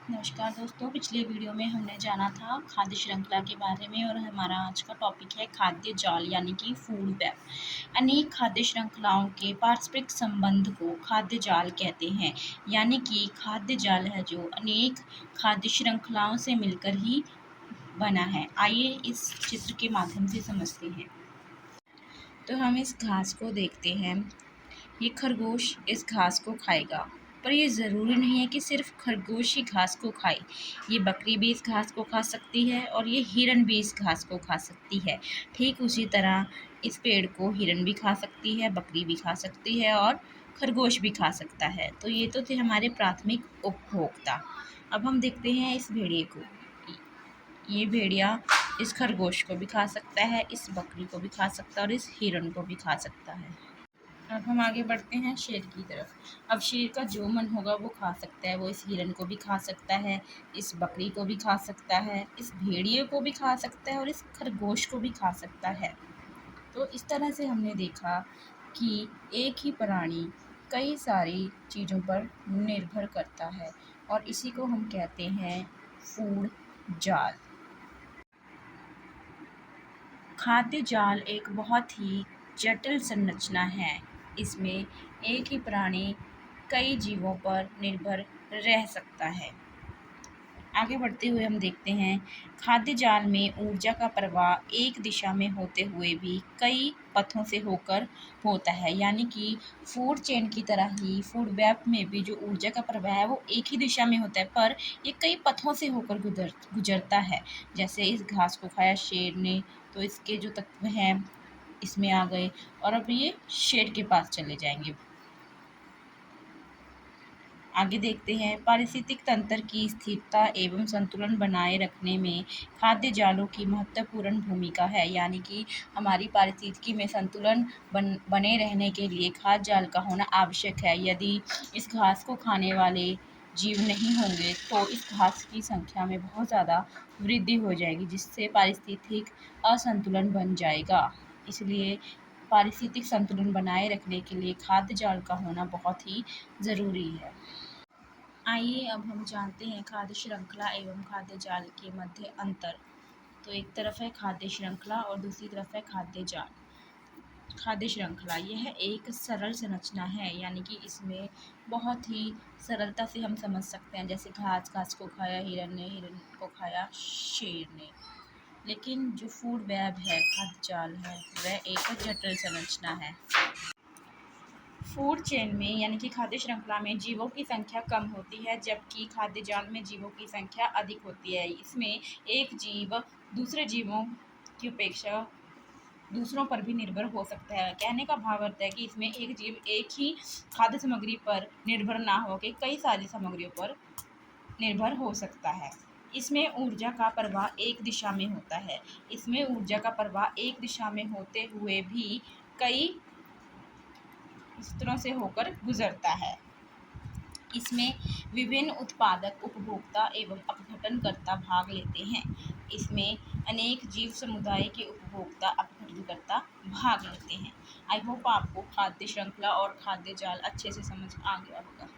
नमस्कार दोस्तों, पिछले वीडियो में हमने जाना था खाद्य श्रृंखला के बारे में और हमारा आज का टॉपिक है खाद्य जाल यानी कि फूड वेब। अनेक खाद्य श्रृंखलाओं के पारस्परिक संबंध को खाद्य जाल कहते हैं। यानी कि खाद्य जाल है जो अनेक खाद्य श्रृंखलाओं से मिलकर ही बना है। आइए इस चित्र के माध्यम से समझते हैं। तो हम इस घास को देखते हैं। ये खरगोश इस घास को खाएगा, पर ये ज़रूरी नहीं है कि सिर्फ खरगोश ही घास को खाए। ये बकरी भी इस घास को खा सकती है और ये हिरन भी इस घास को खा सकती है। ठीक उसी तरह इस पेड़ को हिरन भी खा सकती है, बकरी भी खा सकती है और खरगोश भी खा सकता है। तो ये तो थे हमारे प्राथमिक उपभोक्ता। अब हम देखते हैं इस भेड़िए को। ये भेड़िया इस खरगोश को भी खा सकता है, इस बकरी को भी खा सकता है और इस हिरन को भी खा सकता है। अब हम आगे बढ़ते हैं शेर की तरफ। अब शेर का जो मन होगा वो खा सकता है। वो इस हिरन को भी खा सकता है, इस बकरी को भी खा सकता है, इस भेड़िए को भी खा सकता है और इस खरगोश को भी खा सकता है। तो इस तरह से हमने देखा कि एक ही प्राणी कई सारी चीज़ों पर निर्भर करता है और इसी को हम कहते हैं फूड जाल। खाद्य जाल एक बहुत ही जटिल संरचना है। इसमें एक ही प्राणी कई जीवों पर निर्भर रह सकता है। आगे बढ़ते हुए हम देखते हैं खाद्य जाल में ऊर्जा का प्रवाह एक दिशा में होते हुए भी कई पथों से होकर होता है। यानी कि फूड चेन की तरह ही फूड वेब में भी जो ऊर्जा का प्रवाह है वो एक ही दिशा में होता है, पर ये कई पथों से होकर गुजरता है। जैसे इस घास को खाया शेर ने, तो इसके जो तत्व हैं इसमें आ गए और अब ये शेर के पास चले जाएंगे। आगे देखते हैं पारिस्थितिक तंत्र की स्थिरता एवं संतुलन बनाए रखने में खाद्य जालों की महत्वपूर्ण भूमिका है। यानी कि हमारी पारिस्थितिकी में संतुलन बने रहने के लिए खाद्य जाल का होना आवश्यक है। यदि इस घास को खाने वाले जीव नहीं होंगे तो इस घास की संख्या में बहुत ज़्यादा वृद्धि हो जाएगी, जिससे पारिस्थितिक असंतुलन बन जाएगा। इसलिए पारिस्थितिक संतुलन बनाए रखने के लिए खाद्य जाल का होना बहुत ही ज़रूरी है। आइए अब हम जानते हैं खाद्य श्रृंखला एवं खाद्य जाल के मध्य अंतर। तो एक तरफ है खाद्य श्रृंखला और दूसरी तरफ है खाद्य जाल। खाद्य श्रृंखला यह एक सरल संरचना है, यानी कि इसमें बहुत ही सरलता से हम समझ सकते हैं। जैसे घास को खाया हिरन ने, हिरन को खाया शेर ने। लेकिन जो फूड वेब है, खाद्य जाल है, वह एक जटिल संरचना है। फूड चेन में यानी कि खाद्य श्रृंखला में जीवों की संख्या कम होती है, जबकि खाद्य जाल में जीवों की संख्या अधिक होती है। इसमें एक जीव दूसरे जीवों की अपेक्षा दूसरों पर भी निर्भर हो सकता है। कहने का भाव अर्थ है कि इसमें एक जीव एक ही खाद्य सामग्री पर निर्भर ना होकर कई सारी सामग्रियों पर निर्भर हो सकता है। इसमें ऊर्जा का प्रवाह एक दिशा में होता है। इसमें ऊर्जा का प्रवाह एक दिशा में होते हुए भी कई स्तरों से होकर गुजरता है। इसमें विभिन्न उत्पादक, उपभोक्ता एवं अपघटनकर्ता भाग लेते हैं। इसमें अनेक जीव समुदाय के उपभोक्ता, अपघटनकर्ता भाग लेते हैं। आई होप आपको खाद्य श्रृंखला और खाद्य जाल अच्छे से समझ आ गया होगा।